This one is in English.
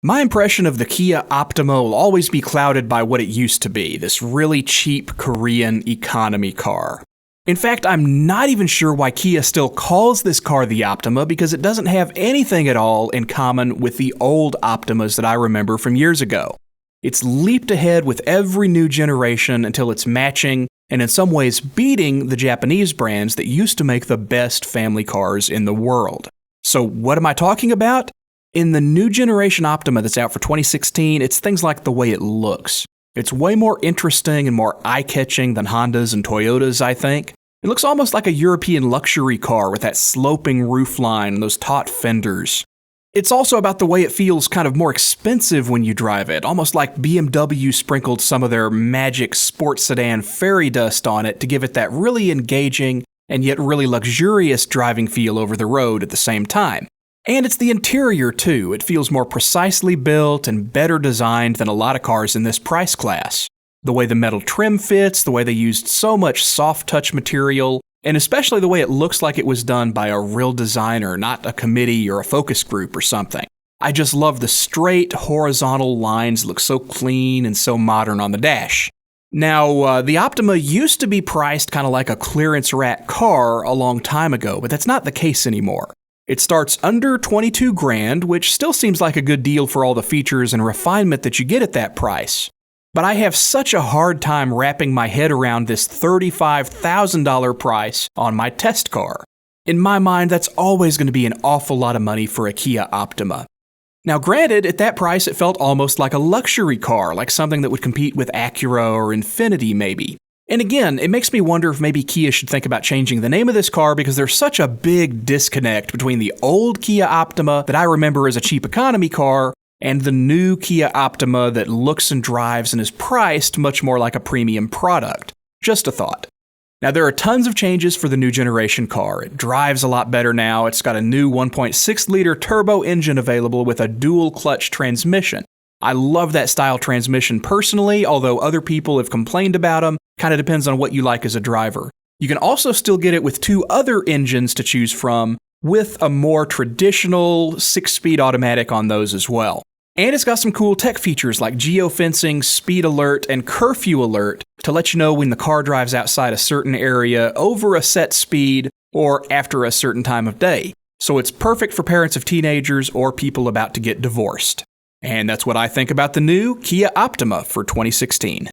My impression of the Kia Optima will always be clouded by what it used to be, this really cheap Korean economy car. In fact, I'm not even sure why Kia still calls this car the Optima because it doesn't have anything at all in common with the old Optimas that I remember from years ago. It's leaped ahead with every new generation until it's matching and in some ways beating the Japanese brands that used to make the best family cars in the world. So what am I talking about? In the new generation Optima that's out for 2016, it's things like the way it looks. It's way more interesting and more eye-catching than Hondas and Toyotas, I think. It looks almost like a European luxury car with that sloping roofline and those taut fenders. It's also about the way it feels kind of more expensive when you drive it, almost like BMW sprinkled some of their magic sports sedan fairy dust on it to give it that really engaging and yet really luxurious driving feel over the road at the same time. And it's the interior too. It feels more precisely built and better designed than a lot of cars in this price class. The way the metal trim fits, the way they used so much soft touch material, and especially the way it looks like it was done by a real designer, not a committee or a focus group or something. I just love the straight, horizontal lines look so clean and so modern on the dash. Now, the Optima used to be priced kind of like a clearance rack car a long time ago, but that's not the case anymore. It starts under $22,000, which still seems like a good deal for all the features and refinement that you get at that price. But I have such a hard time wrapping my head around this $35,000 price on my test car. In my mind, that's always going to be an awful lot of money for a Kia Optima. Now granted, at that price it felt almost like a luxury car, like something that would compete with Acura or Infiniti maybe. And again, it makes me wonder if maybe Kia should think about changing the name of this car because there's such a big disconnect between the old Kia Optima that I remember as a cheap economy car and the new Kia Optima that looks and drives and is priced much more like a premium product. Just a thought. Now there are tons of changes for the new generation car. It drives a lot better now. It's got a new 1.6-liter turbo engine available with a dual clutch transmission. I love that style transmission personally, although other people have complained about them. Kind of depends on what you like as a driver. You can also still get it with two other engines to choose from, with a more traditional 6-speed automatic on those as well. And it's got some cool tech features like geofencing, speed alert, and curfew alert to let you know when the car drives outside a certain area over a set speed or after a certain time of day. So it's perfect for parents of teenagers or people about to get divorced. And that's what I think about the new Kia Optima for 2016.